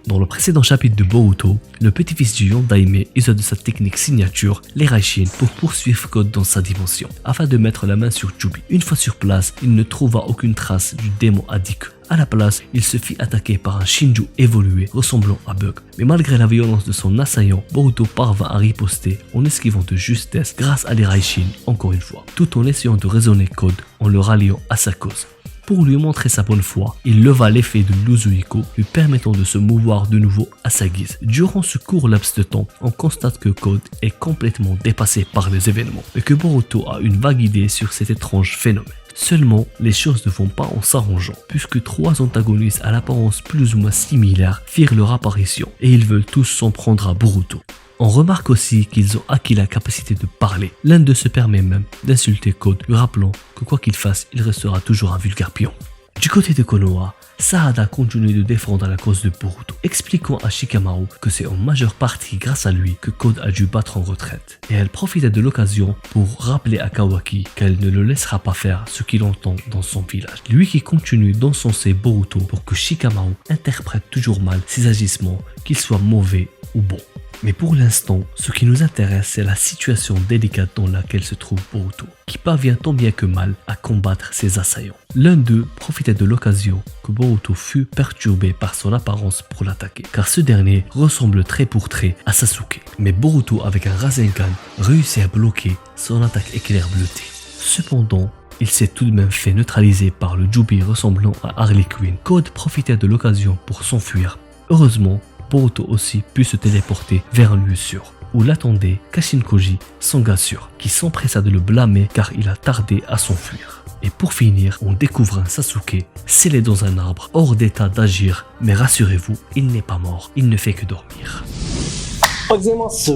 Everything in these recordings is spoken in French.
Dans le précédent chapitre de Boruto, le petit-fils du Yondaime use de sa technique signature, les Raishin, pour poursuivre Code dans sa dimension, afin de mettre la main sur Jubi. Une fois sur place, il ne trouva aucune trace du démon Adiku. À la place, il se fit attaquer par un Shinju évolué ressemblant à Bug. Mais malgré la violence de son assaillant, Boruto parvint à riposter en esquivant de justesse grâce à les Raishin encore une fois, tout en essayant de raisonner Code en le ralliant à sa cause. Pour lui montrer sa bonne foi, il leva l'effet de l'Uzuiko, lui permettant de se mouvoir de nouveau à sa guise. Durant ce court laps de temps, on constate que Code est complètement dépassé par les événements et que Boruto a une vague idée sur cet étrange phénomène. Seulement, les choses ne vont pas en s'arrangeant, puisque trois antagonistes à l'apparence plus ou moins similaire firent leur apparition et ils veulent tous s'en prendre à Boruto. On remarque aussi qu'ils ont acquis la capacité de parler. L'un d'eux se permet même d'insulter Code, lui rappelant que quoi qu'il fasse, il restera toujours un vulgaire pion. Du côté de Konoha, Sahada continue de défendre la cause de Boruto, expliquant à Shikamaru que c'est en majeure partie grâce à lui que Code a dû battre en retraite. Et elle profitait de l'occasion pour rappeler à Kawaki qu'elle ne le laissera pas faire ce qu'il entend dans son village. Lui qui continue d'encenser Boruto pour que Shikamaru interprète toujours mal ses agissements, qu'ils soient mauvais ou bons. Mais pour l'instant, ce qui nous intéresse, c'est la situation délicate dans laquelle se trouve Boruto, qui parvient tant bien que mal à combattre ses assaillants. L'un d'eux profitait de l'occasion que Boruto fut perturbé par son apparence pour l'attaquer, car ce dernier ressemble trait pour trait à Sasuke. Mais Boruto, avec un Rasengan, réussit à bloquer son attaque éclair bleuté. Cependant, il s'est tout de même fait neutraliser par le Jubi ressemblant à Harley Quinn. Code profitait de l'occasion pour s'enfuir. Heureusement, Boruto aussi put se téléporter vers un lieu sûr, où l'attendait Kashinkoji, son gars sûr, qui s'empressa de le blâmer car il a tardé à s'enfuir. Et pour finir, on découvre un Sasuke scellé dans un arbre, hors d'état d'agir, mais rassurez-vous, il n'est pas mort, il ne fait que dormir.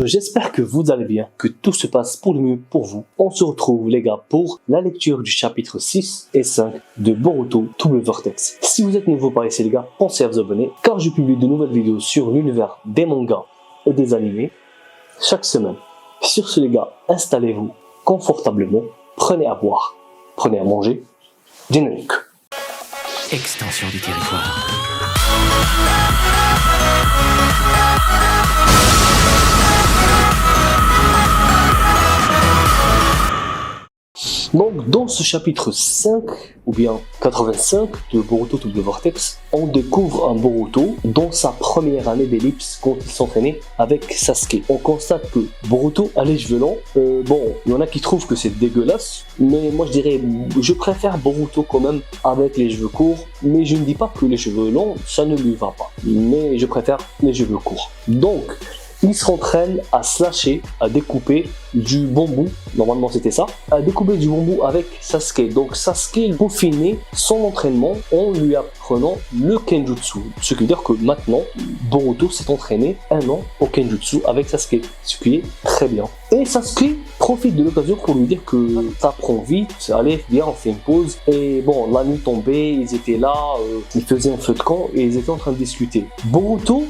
J'espère que vous allez bien, que tout se passe pour le mieux pour vous. On se retrouve les gars pour la lecture du chapitre 6 et 5 de Boruto Double Vortex. Si vous êtes nouveau par ici les gars, pensez à vous abonner car je publie de nouvelles vidéos sur l'univers des mangas et des animés chaque semaine. Sur ce les gars, installez-vous confortablement, prenez à boire, prenez à manger, générique. Extension du territoire. Donc dans ce chapitre 5 ou bien 85 de Boruto Double Vortex, on découvre un Boruto dans sa première année d'ellipse quand il s'entraînait avec Sasuke. On constate que Boruto a les cheveux longs. Bon, il y en a qui trouvent que c'est dégueulasse, mais moi je dirais, je préfère Boruto quand même avec les cheveux courts, mais je ne dis pas que les cheveux longs, ça ne lui va pas, mais je préfère les cheveux courts. Donc, il s'entraîne à slasher, à découper du bambou, normalement c'était ça, à découper du bambou avec Sasuke. Donc Sasuke peaufinait son entraînement en lui apprenant le Kenjutsu. Ce qui veut dire que maintenant, Boruto s'est entraîné 1 an au Kenjutsu avec Sasuke, ce qui est très bien. Et Sasuke profite de l'occasion pour lui dire que ça prend vite, allez viens on fait une pause. Et bon, la nuit tombait, ils étaient là, ils faisaient un feu de camp et ils étaient en train de discuter. Boruto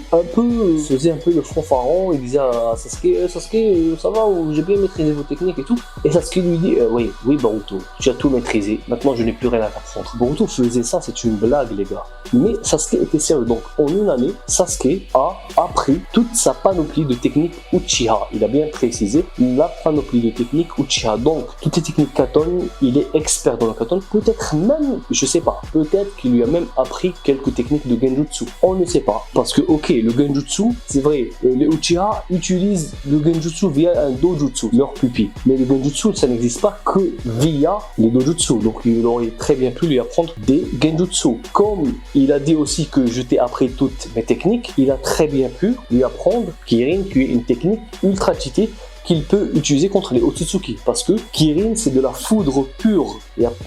faisait un peu le fanfaron, il disait à Sasuke, Sasuke ça va, j'ai bien maîtrisé vos techniques et tout. Et Sasuke lui dit, oui Boruto, tu as tout maîtrisé, maintenant je n'ai plus rien à t'apprendre. Boruto faisait ça, c'est une blague les gars. Mais Sasuke était sérieux, donc en une année, Sasuke a appris toute sa panoplie de techniques Uchiha. Il a bien précisé la panoplie de techniques Uchiha. Donc toutes les techniques Katon, il est expert dans le Katon. Peut-être même, je sais pas, peut-être qu'il lui a même appris quelques techniques de Genjutsu. On ne sait pas. Parce que ok, le Genjutsu, c'est vrai, les Uchiha utilisent le Genjutsu via un Dojutsu, leur pupille. Mais le Genjutsu, ça n'existe pas que via les Dojutsu. Donc il aurait très bien pu lui apprendre des Genjutsu. Comme il a dit aussi que je t'ai appris toutes mes techniques, il a très bien pu lui apprendre Kirin, qui est une technique ultra cheatée qu'il peut utiliser contre les Otsutsuki, parce que Kirin c'est de la foudre pure,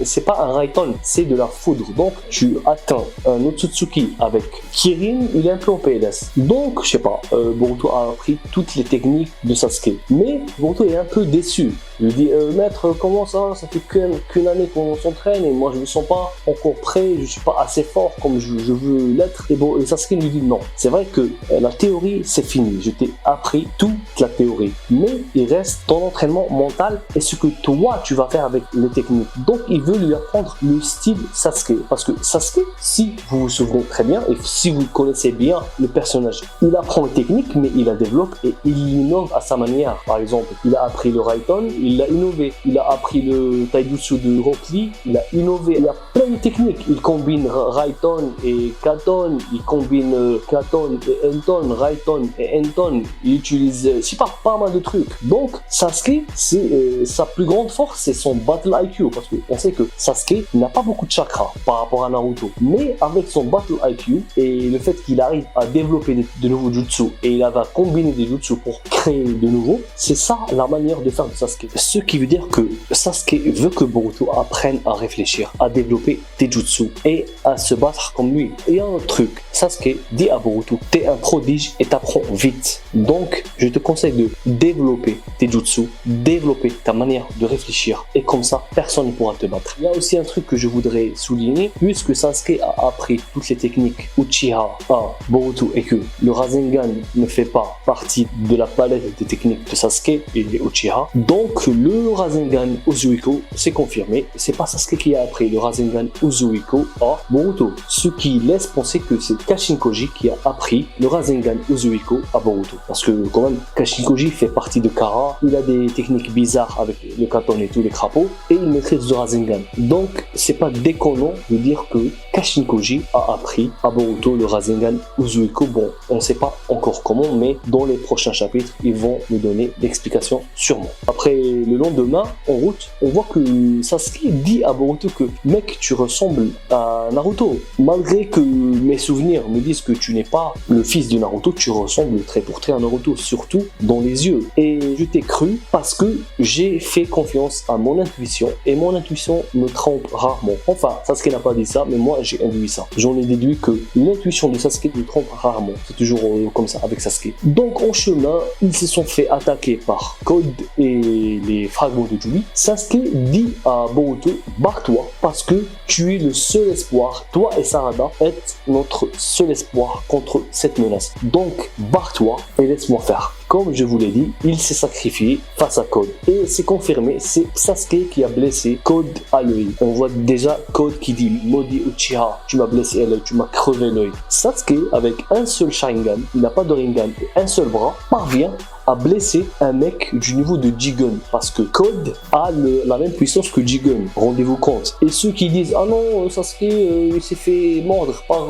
c'est pas un Raiton, c'est de la foudre. Donc tu atteins un Otsutsuki avec Kirin, il est un peu en PLS. Donc je sais pas, Boruto a appris toutes les techniques de Sasuke, mais Boruto est un peu déçu. Il lui dit maître, comment ça fait qu'une année qu'on s'entraîne et moi je me sens pas encore prêt, je suis pas assez fort comme je veux l'être. Et bon, et Sasuke lui dit non. C'est vrai que la théorie c'est fini, je t'ai appris toute la théorie, mais il reste ton entraînement mental et ce que toi tu vas faire avec les techniques. Donc il veut lui apprendre le style Sasuke, parce que Sasuke, si vous vous souvenez très bien et si vous connaissez bien le personnage, il apprend les techniques mais il la développe et il innove à sa manière. Par exemple, il a appris le Raiden, il l'a innové. Il a appris le Taijutsu de Rock Lee, il a innové. Il y a plein de techniques. Il combine Raiden et Katon, il combine Katon et Enton, Raiden et Enton. Il utilise, je sais pas mal de trucs. Donc Sasuke, c'est sa plus grande force, c'est son Battle IQ, parce qu'on sait que Sasuke n'a pas beaucoup de chakra par rapport à Naruto. Mais avec son Battle IQ et le fait qu'il arrive à développer de nouveaux jutsu et il va combiner des jutsu pour créer de nouveaux, c'est ça la manière de faire de Sasuke. Ce qui veut dire que Sasuke veut que Boruto apprenne à réfléchir, à développer des jutsu et à se battre comme lui. Et il y a un autre truc, Sasuke dit à Boruto, t'es un prodige et t'apprends vite. Donc je te conseille de développer tes jutsu, développer ta manière de réfléchir et comme ça personne ne pourra te battre. Il y a aussi un truc que je voudrais souligner, puisque Sasuke a appris toutes les techniques Uchiha à Boruto et que le Rasengan ne fait pas partie de la palette des techniques de Sasuke et des Uchiha. Donc le Rasengan Uzuiko, c'est confirmé, c'est pas Sasuke qui a appris le Rasengan Uzuiko à Boruto, ce qui laisse penser que c'est Kashinkoji qui a appris le Rasengan Uzuiko à Boruto, parce que quand même Kashinkoji fait partie de Kara, il a des techniques bizarres avec le Katon et tous les crapauds et il maîtrise le Rasengan. Donc c'est pas déconnant de dire que Kashinkoji a appris à Boruto le Rasengan Uzuiko. Bon, on sait pas encore comment, mais dans les prochains chapitres ils vont nous donner l'explication sûrement. Après, le lendemain, en route, on voit que Sasuke dit à Boruto que mec, tu ressembles à Naruto. Malgré que mes souvenirs me disent que tu n'es pas le fils de Naruto, tu ressembles trait pour trait à Naruto, surtout dans les yeux. Et je t'ai cru parce que j'ai fait confiance à mon intuition et mon intuition me trompe rarement. Enfin, Sasuke n'a pas dit ça, mais moi j'ai induit ça. J'en ai déduit que l'intuition de Sasuke me trompe rarement. C'est toujours comme ça avec Sasuke. Donc en chemin, ils se sont fait attaquer par Code et les fragments de Jubi. Sasuke dit à Boruto, barre-toi parce que tu es le seul espoir. Toi et Sarada êtes notre seul espoir contre cette menace. Donc barre-toi et laisse-moi faire. Comme je vous l'ai dit, il s'est sacrifié face à Code. Et c'est confirmé, c'est Sasuke qui a blessé Code à l'œil. On voit déjà Code qui dit, maudit Uchiha, tu m'as blessé à l'œil, tu m'as crevé l'œil. Sasuke, avec un seul Sharingan, il n'a pas de Rinnegan et un seul bras, parvient à blesser un mec du niveau de Jigen, parce que Code a la même puissance que Jigen, rendez-vous compte. Et ceux qui disent ah non, Sasuke il s'est fait mordre par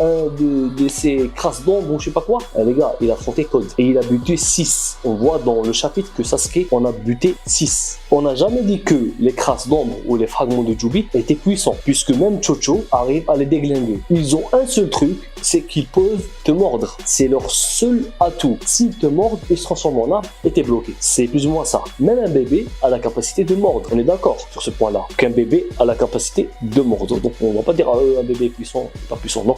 un de ses crasses d'ombre ou je sais pas quoi, les gars, il a affronté Code et il a buté 6. On voit dans le chapitre que Sasuke en a buté 6. On n'a jamais dit que les crasses d'ombre ou les fragments de Jubi étaient puissants, puisque même Chocho arrive à les déglinguer. Ils ont un seul truc, c'est qu'ils peuvent te mordre. C'est leur seul atout. S'ils te mordent, ils se transforment en arbre et t'es bloqué. C'est plus ou moins ça. Même un bébé a la capacité de mordre. On est d'accord sur ce point-là. Qu'un bébé a la capacité de mordre. Donc on va pas dire un bébé est puissant, pas puissant. Non.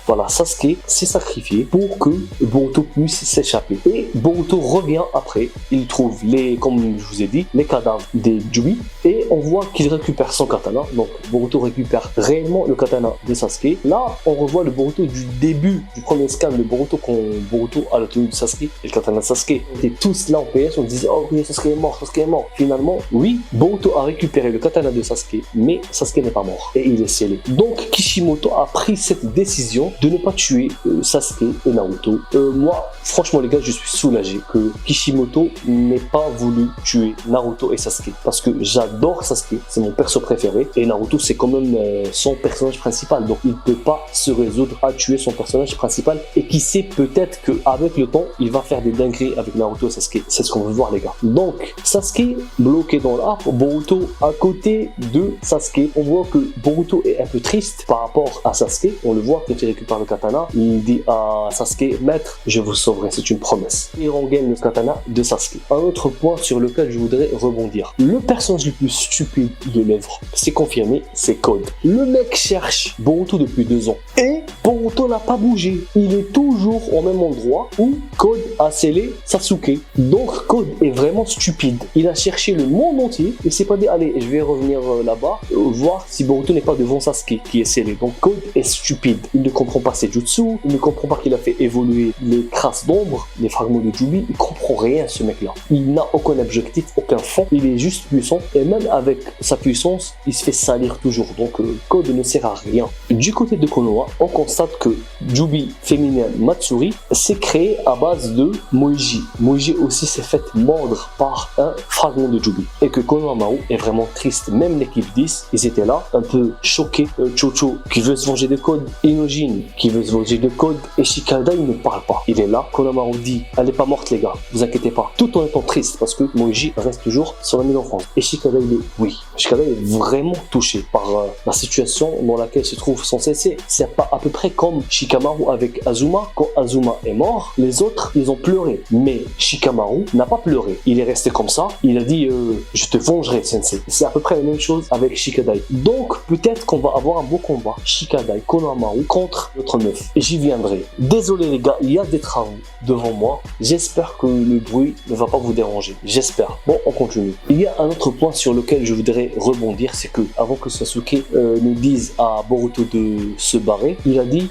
Voilà, Sasuke s'est sacrifié pour que Boruto puisse s'échapper. Et Boruto revient après. Il trouve comme je vous ai dit, les cadavres des Jubi. Et on voit qu'il récupère son katana. Donc Boruto récupère réellement le katana de Sasuke. Là, on revoit le Boruto du début du premier scan de Boruto quand Boruto a la tenue de Sasuke et le katana de Sasuke. On était tous là en PS, on disait oh oui, Sasuke est mort, Sasuke est mort. Finalement, oui, Boruto a récupéré le katana de Sasuke, mais Sasuke n'est pas mort. Et il est scellé. Donc Kishimoto a pris cette décision de ne pas tuer Sasuke et Naruto. Moi, franchement les gars, je suis soulagé que Kishimoto n'ait pas voulu tuer Naruto et Sasuke. Parce que j'adore Sasuke, c'est mon perso préféré. Et Naruto, c'est quand même son personnage principal. Donc il ne peut pas se résoudre à tuer son personnage principal. Et qui sait, peut-être qu'avec le temps, il va faire des dingueries avec Naruto et Sasuke. C'est ce qu'on veut voir les gars. Donc Sasuke bloqué dans l'arbre, Boruto à côté de Sasuke. On voit que Boruto est un peu triste par rapport à Sasuke. On le voit quand il récupère le katana. Il dit à Sasuke, maître, je vous sauverai, c'est une promesse. Il rengaine le katana de Sasuke. Un autre point sur lequel je voudrais rebondir. Le personnage le plus stupide de l'œuvre, c'est confirmé, c'est Code. Le mec cherche Boruto depuis 2 ans. Et Boruto Boruto n'a pas bougé. Il est toujours au même endroit où Code a scellé Sasuke. Donc Code est vraiment stupide. Il a cherché le monde entier. Il s'est pas dit allez, je vais revenir là-bas, voir si Boruto n'est pas devant Sasuke qui est scellé. Donc Code est stupide. Il ne comprend pas ses jutsu. Il ne comprend pas qu'il a fait évoluer les traces d'ombre, les fragments de Jubi. Il comprend rien, ce mec-là. Il n'a aucun objectif, aucun fond. Il est juste puissant. Et même avec sa puissance, il se fait salir toujours. Donc Code ne sert à rien. Du côté de Konoha, on constate que Jubi féminin Matsuri s'est créé à base de Moiji. Moiji aussi s'est fait mordre par un fragment de Jubi. Et que Konohamaru est vraiment triste. Même l'équipe 10, ils étaient là, un peu choqués. Chocho qui veut se venger de Code, Inojin qui veut se venger de Code, et Shikada il ne parle pas. Il est là, Konohamaru dit elle n'est pas morte les gars, vous inquiétez pas. Tout en étant triste parce que Moiji reste toujours son ami d'enfance. Et Shikada il est, oui, Shikada est vraiment touché par la situation dans laquelle se trouve son sensei. C'est pas à peu près comme Shikamaru avec Azuma. Quand Azuma est mort, les autres ils ont pleuré. Mais Shikamaru n'a pas pleuré. Il est resté comme ça. Il a dit je te vengerai sensei. C'est à peu près la même chose avec Shikadai. Donc peut-être qu'on va avoir un beau combat. Shikadai, Konohamaru contre notre meuf. Et j'y viendrai. Désolé les gars, il y a des travaux devant moi. J'espère que le bruit ne va pas vous déranger. J'espère. Bon, on continue. Il y a un autre point sur lequel je voudrais rebondir, c'est que avant que Sasuke nous dise à Boruto de se barrer, il a dit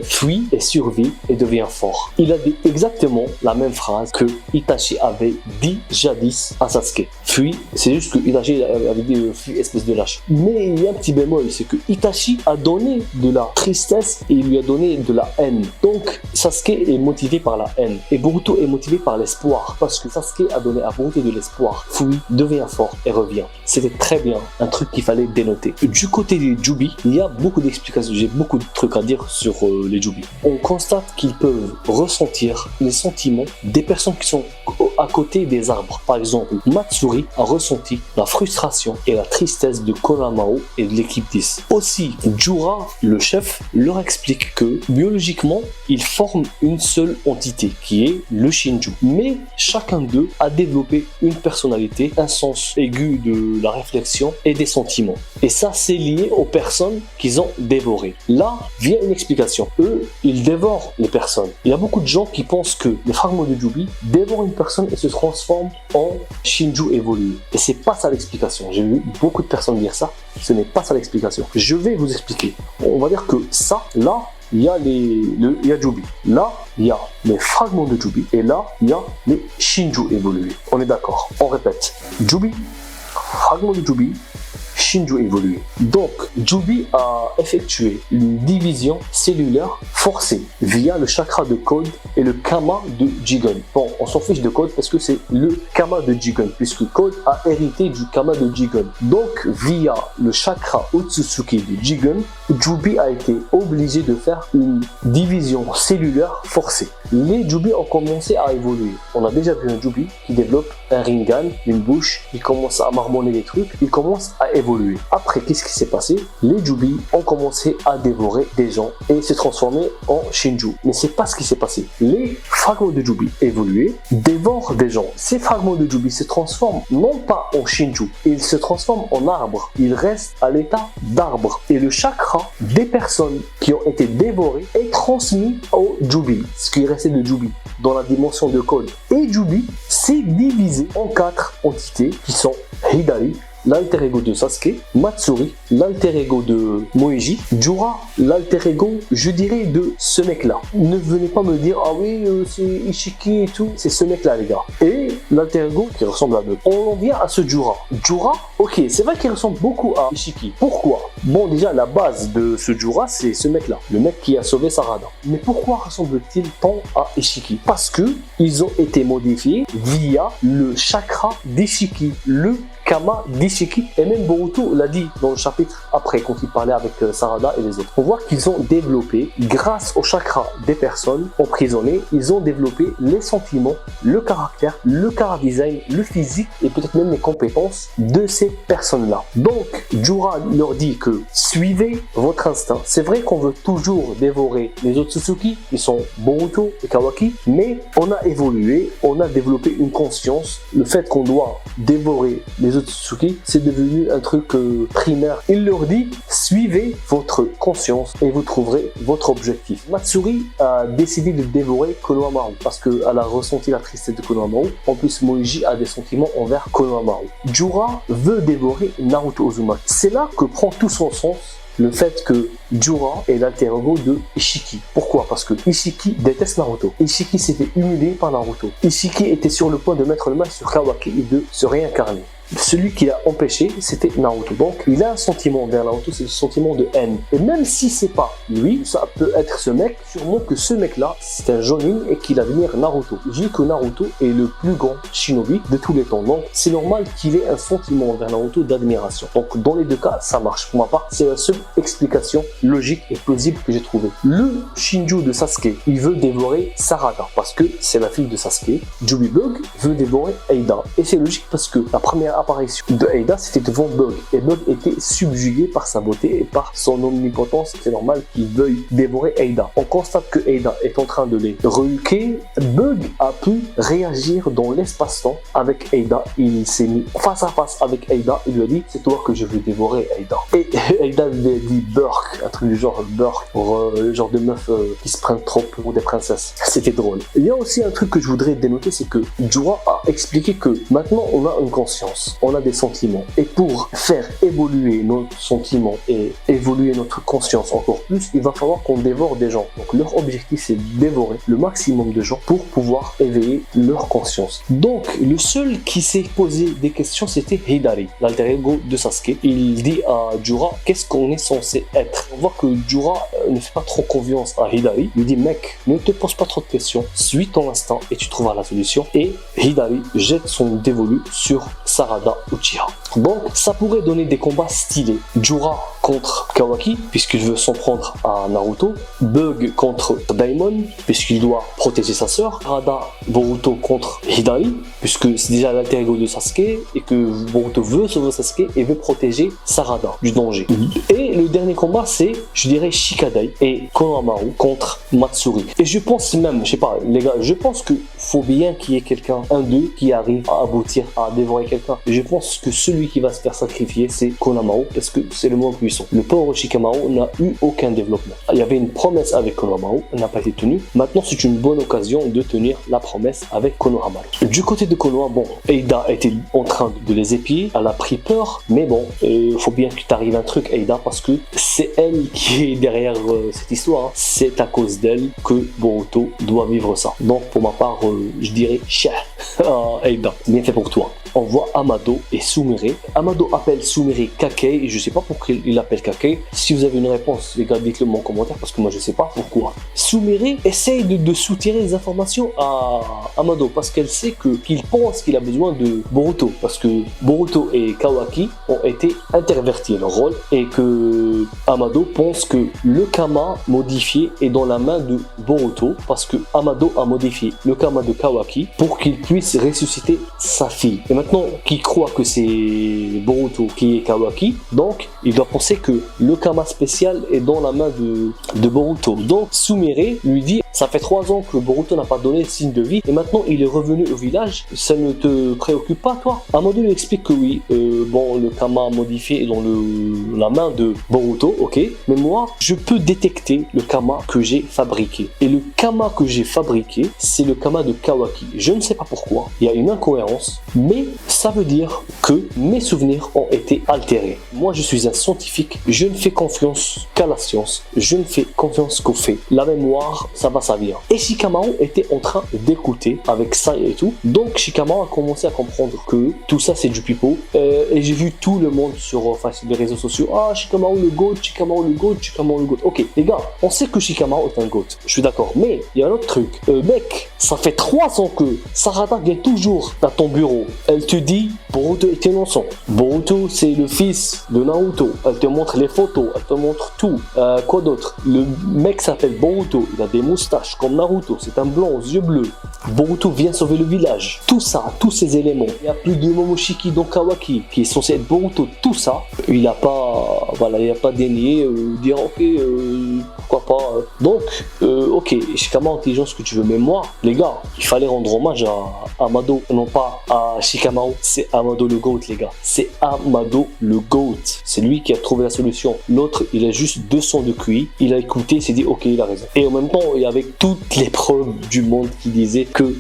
fuis et survis et deviens fort. Il a dit exactement la même phrase que Itachi avait dit jadis à Sasuke. Fuis, c'est juste que Itachi avait dit fuis espèce de lâche. Mais il y a un petit bémol, c'est que Itachi a donné de la tristesse et il lui a donné de la haine. Donc Sasuke est motivé par la haine et Boruto est motivé par l'espoir parce que Sasuke a donné à Boruto de l'espoir. Fuis, deviens fort et reviens. C'était très bien, un truc qu'il fallait dénoter. Du côté des Jubi, il y a beaucoup d'explications, j'ai beaucoup de trucs à dire sur les Jubi. On constate qu'ils peuvent ressentir les sentiments des personnes qui sont à côté des arbres. Par exemple, Matsuri a ressenti la frustration et la tristesse de Konohamaru et de l'équipe 10. Aussi, Jura, le chef, leur explique que biologiquement, ils forment une seule entité qui est le Shinju. Mais chacun d'eux a développé une personnalité, un sens aigu de la réflexion et des sentiments. Et ça, c'est lié aux personnes qu'ils ont dévorées. Là vient une explication. Eux, ils dévorent les personnes. Il y a beaucoup de gens qui pensent que les fragments de Jubi dévorent une personne et se transforment en Shinju évolué. Et c'est pas ça l'explication. J'ai vu beaucoup de personnes dire ça. Ce n'est pas ça l'explication. Je vais vous expliquer. On va dire que ça, là, il y a il y a Jubi. Là, il y a les fragments de Jubi. Et là, il y a les Shinju évolués. On est d'accord. On répète. Jubi, fragment de Jubi, Shinju évolué. Donc, Jubi a effectué une division cellulaire forcée via le chakra de Code et le Kama de Jigen. Bon, on s'en fiche de Code parce que c'est le Kama de Jigen, puisque Code a hérité du Kama de Jigen. Donc, via le chakra Otsutsuki de Jigen, Jubi a été obligé de faire une division cellulaire forcée. Les Jubi ont commencé à évoluer. On a déjà vu un Jubi qui développe un Rinnegan, une bouche, il commence à marmonner des trucs, il commence à évoluer. Après, qu'est-ce qui s'est passé? Les Jubi ont commencé à dévorer des gens et se transformer en Shinju. Mais c'est pas ce qui s'est passé. Les fragments de Jubi évolués dévorent des gens. Ces fragments de Jubi se transforment non pas en Shinju, ils se transforment en arbre. Ils restent à l'état d'arbre. Et le chakra des personnes qui ont été dévorées est transmis au Jubi, ce qui est resté de Jubi dans la dimension de Code. Et Jubi s'est divisé en 4 entités qui sont Hidari, l'alter ego de Sasuke, Matsuri, l'alter ego de Moiji, Jura, l'alter ego, je dirais, de ce mec-là. Ne venez pas me dire, ah oui, c'est Ishiki et tout, c'est ce mec-là, les gars. Et l'alter ego qui ressemble à deux. On en vient à ce Jura. Jura, ok, c'est vrai qu'il ressemble beaucoup à Ishiki. Pourquoi? Bon, déjà, la base de ce Jura, c'est ce mec-là, le mec qui a sauvé Sarada. Mais pourquoi ressemble-t-il tant à Ishiki? Parce que ils ont été modifiés via le chakra d'Ishiki, le Kama d'Ishiki, et même Boruto l'a dit dans le chapitre après quand il parlait avec Sarada et les autres. On voit qu'ils ont développé, grâce au chakra des personnes emprisonnées, ils ont développé les sentiments, le caractère, le chara-design, le physique et peut-être même les compétences de ces personnes-là. Donc, Jura leur dit que suivez votre instinct. C'est vrai qu'on veut toujours dévorer les Otsutsuki, qui sont Boruto et Kawaki, mais on a évolué, on a développé une conscience, le fait qu'on doit dévorer les Otsutsuki, c'est devenu un truc primaire. Il leur dit, suivez votre conscience et vous trouverez votre objectif. Matsuri a décidé de dévorer Konohamaru parce qu'elle a ressenti la tristesse de Konohamaru. En plus, Moiji a des sentiments envers Konohamaru. Jura veut dévorer Naruto Uzumaki. C'est là que prend tout son sens le fait que Jura est l'alter ego de Ishiki. Pourquoi? Parce que Ishiki déteste Naruto. Ishiki s'est fait humilier par Naruto. Ishiki était sur le point de mettre le main sur Kawaki et de se réincarner. Celui qui l'a empêché, c'était Naruto. Donc, il a un sentiment envers Naruto, c'est le sentiment de haine. Et même si c'est pas lui, ça peut être ce mec, sûrement que ce mec-là, c'est un Jonin et qu'il a venir Naruto. Vu que Naruto est le plus grand shinobi de tous les temps. Donc, c'est normal qu'il ait un sentiment envers Naruto d'admiration. Donc, dans les deux cas, ça marche. Pour ma part, c'est la seule explication logique et plausible que j'ai trouvée. Le Shinju de Sasuke, il veut dévorer Sarada parce que c'est la fille de Sasuke. Jubi Bug veut dévorer Eida. Et c'est logique parce que la première apparition de Eida, c'était devant Bug. Et Bug était subjugué par sa beauté et par son omnipotence. C'est normal qu'il veuille dévorer Eida. On constate que Eida est en train de les rehuquer. Bug a pu réagir dans l'espace-temps avec Eida. Il s'est mis face à face avec Eida. Il lui a dit, c'est toi que je veux dévorer, Eida. Et Eida lui a dit Burk, un truc du genre Burk, pour le genre de meuf qui se prennent trop pour des princesses. C'était drôle. Il y a aussi un truc que je voudrais dénoter, c'est que Jura a expliqué que maintenant on a une conscience. On a des sentiments. Et pour faire évoluer nos sentiments et évoluer notre conscience encore plus, il va falloir qu'on dévore des gens. Donc leur objectif, c'est de dévorer le maximum de gens pour pouvoir éveiller leur conscience. Donc le seul qui s'est posé des questions, c'était Hidari, l'alter ego de Sasuke. Il dit à Jura, qu'est-ce qu'on est censé être? On voit que Jura ne fait pas trop confiance à Hidari. Il lui dit, mec, ne te pose pas trop de questions, suis ton instinct et tu trouveras la solution. Et Hidari jette son dévolu sur Sarada Uchiha. Donc ça pourrait donner des combats stylés. Jura contre Kawaki puisqu'il veut s'en prendre à Naruto. Bug contre Daimon puisqu'il doit protéger sa sœur. Sarada Boruto contre Hidari puisque c'est déjà l'alter ego de Sasuke et que Boruto veut sauver Sasuke et veut protéger Sarada du danger. Et le dernier combat, c'est, je dirais, Shikadai et Konohamaru contre Matsuri. Et je pense même, je sais pas les gars, je pense que faut bien qu'il y ait quelqu'un, un d'eux, qui arrive à aboutir à dévorer quelqu'un. Je pense que celui qui va se faire sacrifier, c'est Konohamaru, parce que c'est le moins puissant. Le pauvre Shikamaru n'a eu aucun développement. Il y avait une promesse avec Konohamaru, elle n'a pas été tenue. Maintenant, c'est une bonne occasion de tenir la promesse avec Konohamaru. Du côté de Konoha, bon, Eida était en train de les épier, elle a pris peur, mais bon, il faut bien que t'arrives un truc, Eida, parce que c'est elle qui est derrière cette histoire. Hein. C'est à cause d'elle que Boruto doit vivre ça. Donc, pour ma part, je dirais, chien, Eida, bien fait pour toi. On voit Amado et Sumire. Amado appelle Sumire Kakei et je sais pas pourquoi il l'appelle Kakei. Si vous avez une réponse, les gars, dites-le moi en commentaire parce que moi je sais pas pourquoi. Sumire essaye de soutirer les informations à Amado parce qu'elle sait qu'il pense qu'il a besoin de Boruto parce que Boruto et Kawaki ont été intervertis à leur rôle et que Amado pense que le Kama modifié est dans la main de Boruto parce que Amado a modifié le Kama de Kawaki pour qu'il puisse ressusciter sa fille. Et maintenant qu'il croit que c'est Boruto qui est Kawaki, donc il doit penser que le Kama spécial est dans la main de Boruto. Donc Sumire lui dit, ça fait 3 ans que Boruto n'a pas donné signe de vie et maintenant il est revenu au village, ça ne te préoccupe pas toi? Amado lui explique que oui, bon le Kama modifié est dans la main de Boruto, ok, mais moi je peux détecter le Kama que j'ai fabriqué. Et le Kama que j'ai fabriqué, c'est le Kama de Kawaki. Je ne sais pas pourquoi, il y a une incohérence, mais ça veut dire que mes souvenirs ont été altérés. Moi, je suis un scientifique, je ne fais confiance qu'à la science, je ne fais confiance qu'aux faits. La mémoire, ça va, ça vient. Et Shikamaru était en train d'écouter avec ça et tout, donc Shikamaru a commencé à comprendre que tout ça c'est du pipeau, et j'ai vu tout le monde sur les réseaux sociaux, ah Shikamaru le GOAT, Shikamaru le GOAT, Shikamaru le GOAT. Ok, les gars, on sait que Shikamaru est un GOAT, je suis d'accord, mais il y a un autre truc, mec, ça fait 3 ans que Sarada vient toujours à ton bureau. Elle te dit Boruto est innocent. Boruto c'est le fils de Naruto. Elle te montre les photos, elle te montre tout. Quoi d'autre? Le mec s'appelle Boruto. Il a des moustaches comme Naruto. C'est un blond aux yeux bleus. Boruto vient sauver le village. Tout ça, tous ces éléments. Il n'y a plus de Momoshiki dans Kawaki qui est censé être Boruto. Tout ça, il n'a pas, voilà, il n'a pas dénié dire ok. pourquoi pas. Donc, ok, Shikamaru intelligent ce que tu veux, mais moi, les gars, il fallait rendre hommage à Amado, non pas à Shikamaru, c'est Amado le GOAT, les gars. C'est Amado le GOAT. C'est lui qui a trouvé la solution. L'autre, il a juste 200 de QI, il a écouté, il s'est dit, ok, il a raison. Et en même temps, il y avait toutes les preuves du monde qui disaient que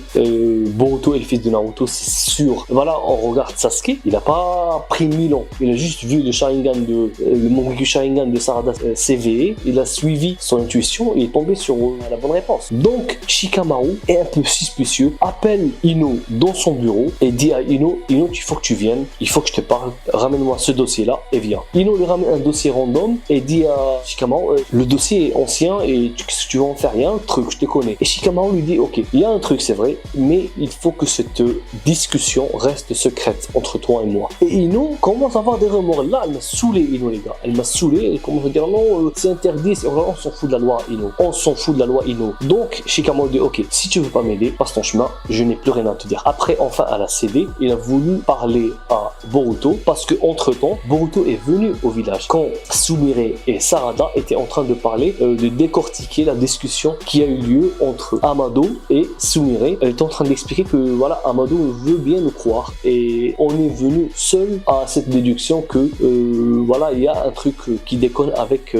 Boruto est le fils de Naruto, c'est sûr. Voilà, on regarde Sasuke, il n'a pas pris 1000 ans. Il a juste vu le Sharingan le Mangekyo Sharingan de Sarada CVE, il a suivi son intuition et est tombé sur la bonne réponse. Donc, Shikamaru est un peu suspicieux, appelle Ino dans son bureau et dit à Ino, il faut que tu viennes, il faut que je te parle, ramène-moi ce dossier-là et viens. Ino lui ramène un dossier random et dit à Shikamaru, le dossier est ancien et qu'est-ce que tu vas en faire? Il y a un truc, je te connais. Et Shikamaru lui dit, ok, il y a un truc, c'est vrai, mais il faut que cette discussion reste secrète entre toi et moi. Et Ino commence à avoir des remords. Là, elle m'a saoulé, Ino, les gars. Elle m'a saoulé, elle commence à dire, non, c'est interdit, on s'en fout de la loi, Ino. On s'en fout de la loi, Ino. Donc, Shikamaru dit, ok, si tu veux pas m'aider, passe ton chemin, je n'ai plus rien à te dire. Après, enfin, elle a cédé, il a voulu parler à Boruto, parce que entre temps, Boruto est venu au village. Quand Sumire et Sarada étaient en train de parler, de décortiquer la discussion qui a eu lieu entre Amado et Sumire. Elle est en train d'expliquer que, voilà, Amado veut bien nous croire. Et on est venu seul à cette déduction que, voilà, il y a un truc qui déconne avec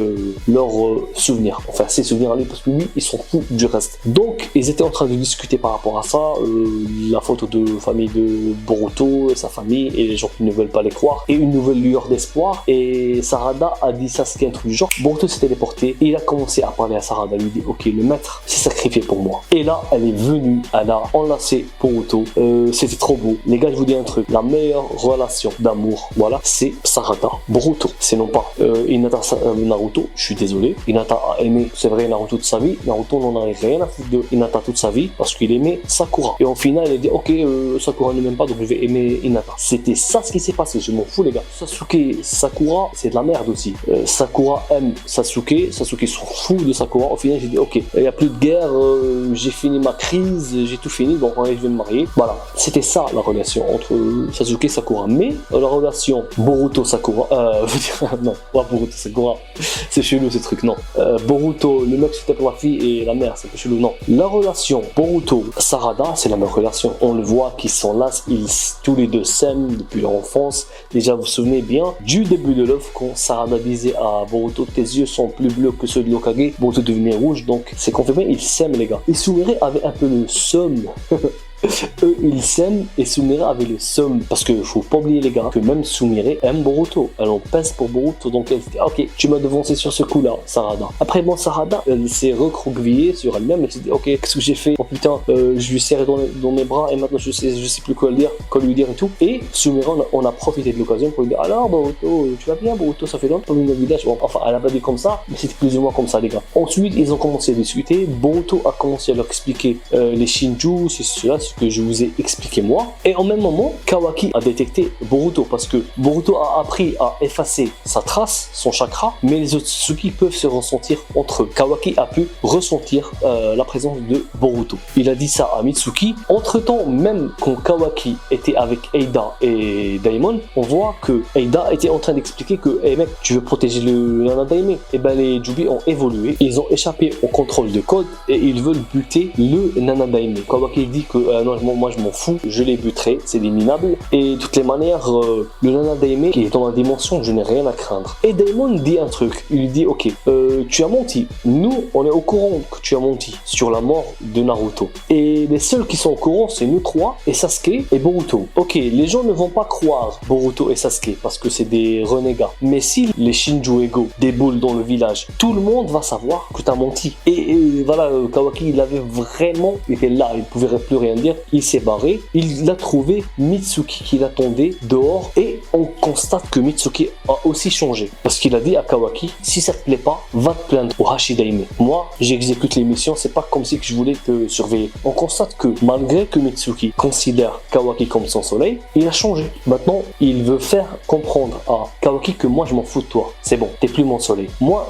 leurs souvenirs. Enfin, ses souvenirs à lui, parce que lui, ils sont fous du reste. Donc, ils étaient en train de discuter par rapport à ça, la photo de famille de Boruto, sa famille, et les gens qui ne veulent pas les croire, et une nouvelle lueur d'espoir. Et Sarada a dit ça, ce qui est un truc du genre. Boruto s'est téléporté, et il a commencé à parler à Sarada, lui dit, ok, le maître s'est sacrifié pour moi. Et là, elle est venue, elle a enlacé Boruto, c'était trop beau. Les gars, je vous dis un truc, la meilleure relation d'amour, voilà, c'est Sarada Boruto. C'est non pas Hinata Naruto, je suis désolé. Hinata a aimé, c'est vrai, Naruto toute sa vie. Naruto n'en avait rien à foutre de Hinata toute sa vie parce qu'il aimait Sakura. Et au final, il a dit, ok, Sakura ne m'aime pas, donc je vais aimer Hinata. C'était ça ce qui s'est passé, je m'en fous, les gars. Sasuke, Sakura, c'est de la merde aussi. Sakura aime Sasuke, Sasuke s'en fout de Sakura. Au final, j'ai dit, ok, il n'y a plus de guerre, j'ai fini ma crise, j'ai tout fini, donc je vais me marier. Voilà, c'était ça la relation entre Sasuke et Sakura. Mais la relation Boruto-Sakura, non, pas Boruto-Sakura, c'est chelou ce truc, non. Boruto, le mec se tape pour la fille et la mère, c'est un peu chelou, non. La relation Boruto-Sarada, c'est la même relation. On le voit qu'ils sont là, tous les deux s'aiment depuis leur enfance. Déjà, vous vous souvenez bien du début de l'œuvre quand Sarada disait à Boruto, tes yeux sont plus bleus que ceux de l'Hokage, Boruto devenait rouge, donc c'est confirmé, ils s'aiment les gars. Et Sumire avait un peu le seum. Eux ils s'aiment et Sumire avait le seum parce que faut pas oublier les gars que même Sumire aime Boruto, elle en pèse pour Boruto, donc elle se dit ok, tu m'as devancé sur ce coup là Sarada. Après bon, Sarada elle s'est recroquevillée sur elle-même, elle s'est dit ok, qu'est-ce que j'ai fait, oh putain, je lui serrais dans mes bras et maintenant je sais plus quoi lui dire et tout. Et Sumire on a profité de l'occasion pour lui dire alors Boruto, tu vas bien Boruto, ça fait longtemps que tu village. Bon, enfin elle a pas dit comme ça, mais c'était plus ou moins comme ça les gars. Ensuite ils ont commencé à discuter, Boruto a commencé à leur expliquer les Shinju, c'est cela, ce que je vous ai expliqué moi. Et en même moment, Kawaki a détecté Boruto parce que Boruto a appris à effacer sa trace, son chakra, mais les Otsutsuki peuvent se ressentir entre eux. Kawaki a pu ressentir la présence de Boruto. Il a dit ça à Mitsuki. Entre temps, même quand Kawaki était avec Eida et Daimon, on voit que Eida était en train d'expliquer que hey mec, tu veux protéger le Nana Daime. Et ben les Jubi ont évolué, ils ont échappé au contrôle de code et ils veulent buter le Nana Daime. Kawaki dit que non, moi je m'en fous, je les buterai, c'est des minables. Et de toutes les manières, le Nana Daime qui est dans la dimension, je n'ai rien à craindre. Et Daimon dit un truc, il lui dit ok, tu as menti, nous on est au courant que tu as menti sur la mort de Naruto. Et les seuls qui sont au courant c'est nous trois et Sasuke et Boruto. Ok, les gens ne vont pas croire Boruto et Sasuke parce que c'est des renégats. Mais si les Shinju Ego déboulent dans le village, tout le monde va savoir que tu as menti. Et voilà, Kawaki il avait vraiment, il était là, il ne pouvait plus rien dire. Il s'est barré, il a trouvé Mitsuki qui l'attendait dehors et on constate que Mitsuki a aussi changé parce qu'il a dit à Kawaki si ça te plaît pas, va te plaindre au Hashidaime. Moi, j'exécute les missions, c'est pas comme si que je voulais te surveiller. On constate que malgré que Mitsuki considère Kawaki comme son soleil, il a changé. Maintenant, il veut faire comprendre à Kawaki que moi je m'en fous de toi. C'est bon, t'es plus mon soleil. Moi,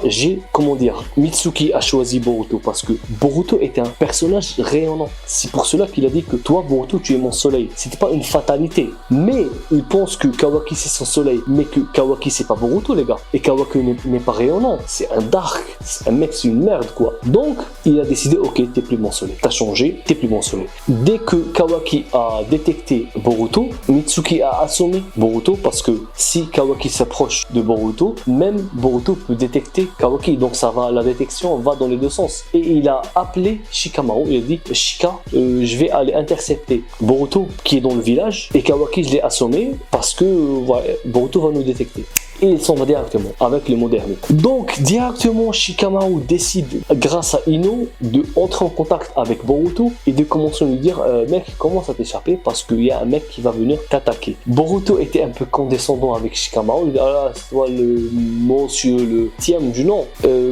Mitsuki a choisi Boruto parce que Boruto était un personnage rayonnant. C'est pour cela qu'il a dit que toi, Boruto, tu es mon soleil. C'était pas une fatalité. Mais il pense que Kawaki c'est son soleil, mais que Kawaki c'est pas Boruto, les gars. Et Kawaki n'est pas rayonnant. C'est un dark. C'est un mec, c'est une merde, quoi. Donc, il a décidé, ok, t'es plus mon soleil. T'as changé, t'es plus mon soleil. Dès que Kawaki a détecté Boruto, Mitsuki a assommé Boruto parce que si Kawaki s'approche de Boruto, même Boruto peut détecter Kawaki. Donc, ça va, la détection va dans les deux sens. Et il a appelé Shikamaru. Il a dit, Shika, je vais aller intercepter Boruto qui est dans le village et Kawaki, je l'ai assommé parce que voilà, Boruto va nous détecter. Et il s'en va directement avec les mots d'ermite. Donc directement Shikamaru décide grâce à Ino de entrer en contact avec Boruto et de commencer à lui dire mec, commence à t'échapper parce qu'il y a un mec qui va venir t'attaquer. Boruto était un peu condescendant avec Shikamaru. Il dit ah là, c'est toi le monsieur le tiem du nom.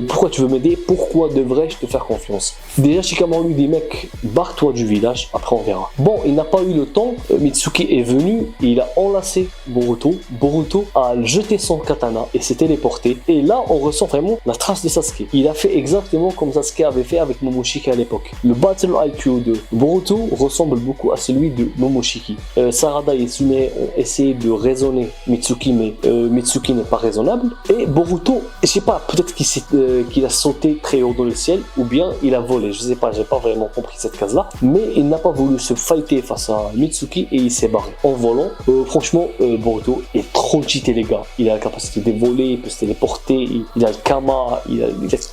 Pourquoi tu veux m'aider? Pourquoi devrais-je te faire confiance? Déjà Shikamaru lui dit mec, barre-toi du village, après on verra. Bon, il n'a pas eu le temps. Mitsuki est venu et il a enlacé Boruto. Boruto a jeté son katana et s'est téléporté. Et là, on ressent vraiment la trace de Sasuke. Il a fait exactement comme Sasuke avait fait avec Momoshiki à l'époque. Le Battle IQ de Boruto ressemble beaucoup à celui de Momoshiki. Sarada et Sumire ont essayé de raisonner Mitsuki, mais Mitsuki n'est pas raisonnable. Et Boruto, je sais pas, peut-être qu'il a sauté très haut dans le ciel ou bien il a volé. Je sais pas, j'ai pas vraiment compris cette case-là. Mais il n'a pas voulu se fighter face à Mitsuki et il s'est barré en volant. Franchement, Boruto est trop cheaté, les gars. Il a la capacité de voler, il peut se téléporter, il a le Kama, il a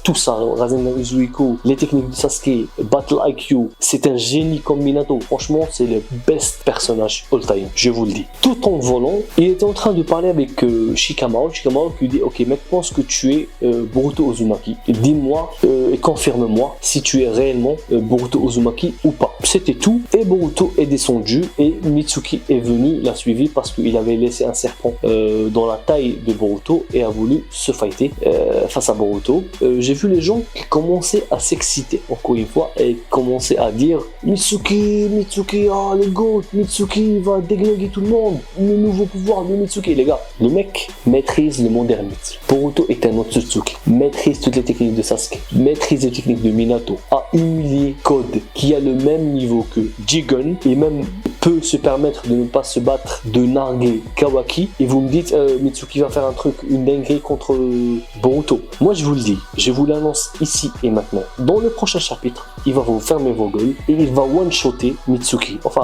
tout ça, Rasengan Uzuiko, les techniques de Sasuke, Battle IQ, c'est un génie comme Minato. Franchement, c'est le best personnage all time, je vous le dis. Tout en volant, il était en train de parler avec Shikamaru. Shikamaru lui dit ok mec, pense que tu es Boruto Uzumaki, dis-moi et confirme-moi si tu es réellement Boruto Uzumaki ou pas. C'était tout, et Boruto est descendu et Mitsuki est venu, l'a suivi parce qu'il avait laissé un serpent dans la taille de Boruto et a voulu se fighter face à Boruto. J'ai vu les gens qui commençaient à s'exciter encore une fois et commençaient à dire Mitsuki, ah le GOAT, Mitsuki va déglinguer tout le monde, le nouveau pouvoir de Mitsuki. Les gars, le mec maîtrise le monde ermite. Boruto est un Otsutsuki, maîtrise toutes les techniques de Sasuke, maîtrise les techniques de Minato, a humilié Code qui a le même niveau que Jigen et même peut se permettre de ne pas se battre, de narguer Kawaki. Et vous me dites Mitsuki va faire un truc, une dinguerie contre Boruto. Moi je vous le dis, je vous l'annonce ici et maintenant. Dans le prochain chapitre, il va vous fermer vos gueules et il va one-shotter Mitsuki. Enfin,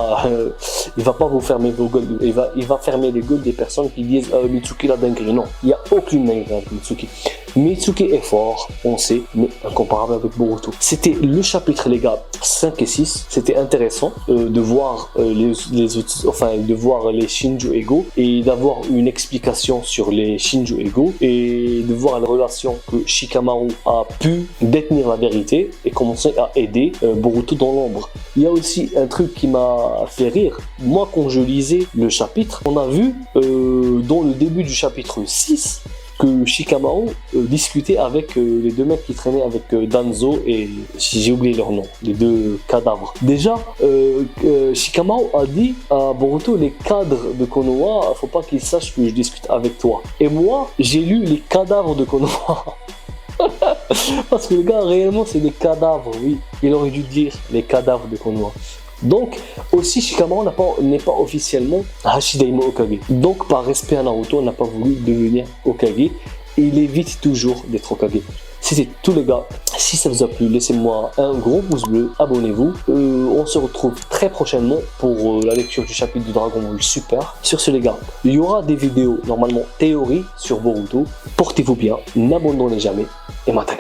il va pas vous fermer vos gueules, il va fermer les gueules des personnes qui disent Mitsuki la dinguerie. Non, il n'y a aucune dinguerie avec Mitsuki. Mitsuki est fort, on sait, mais incomparable avec Boruto. C'était le chapitre, les gars, 5 et 6. C'était intéressant de voir de voir les Shinju Ego et d'avoir une explication sur les Shinju Ego et de voir la relation que Shikamaru a pu détenir la vérité et commencer à aider Boruto dans l'ombre. Il y a aussi un truc qui m'a fait rire. Moi, quand je lisais le chapitre, on a vu dans le début du chapitre 6 que Shikamaru discutait avec les deux mecs qui traînaient avec Danzo et j'ai oublié leur nom, les deux cadavres. Déjà, Shikamaru a dit à Boruto, les cadres de Konoha, faut pas qu'ils sachent que je discute avec toi. Et moi, j'ai lu les cadavres de Konoha. Parce que les gars, réellement, c'est des cadavres, oui. Il aurait dû dire les cadavres de Konoha. Donc, aussi Shikamaru n'est pas officiellement Hashidaima Hokage. Donc, par respect à Naruto, on n'a pas voulu devenir Hokage. Et il évite toujours d'être Hokage. C'était tout, les gars. Si ça vous a plu, laissez-moi un gros pouce bleu, abonnez-vous. On se retrouve très prochainement pour la lecture du chapitre de Dragon Ball Super. Sur ce, les gars, il y aura des vidéos, normalement théorie sur Boruto. Portez-vous bien, n'abandonnez jamais et maintenant.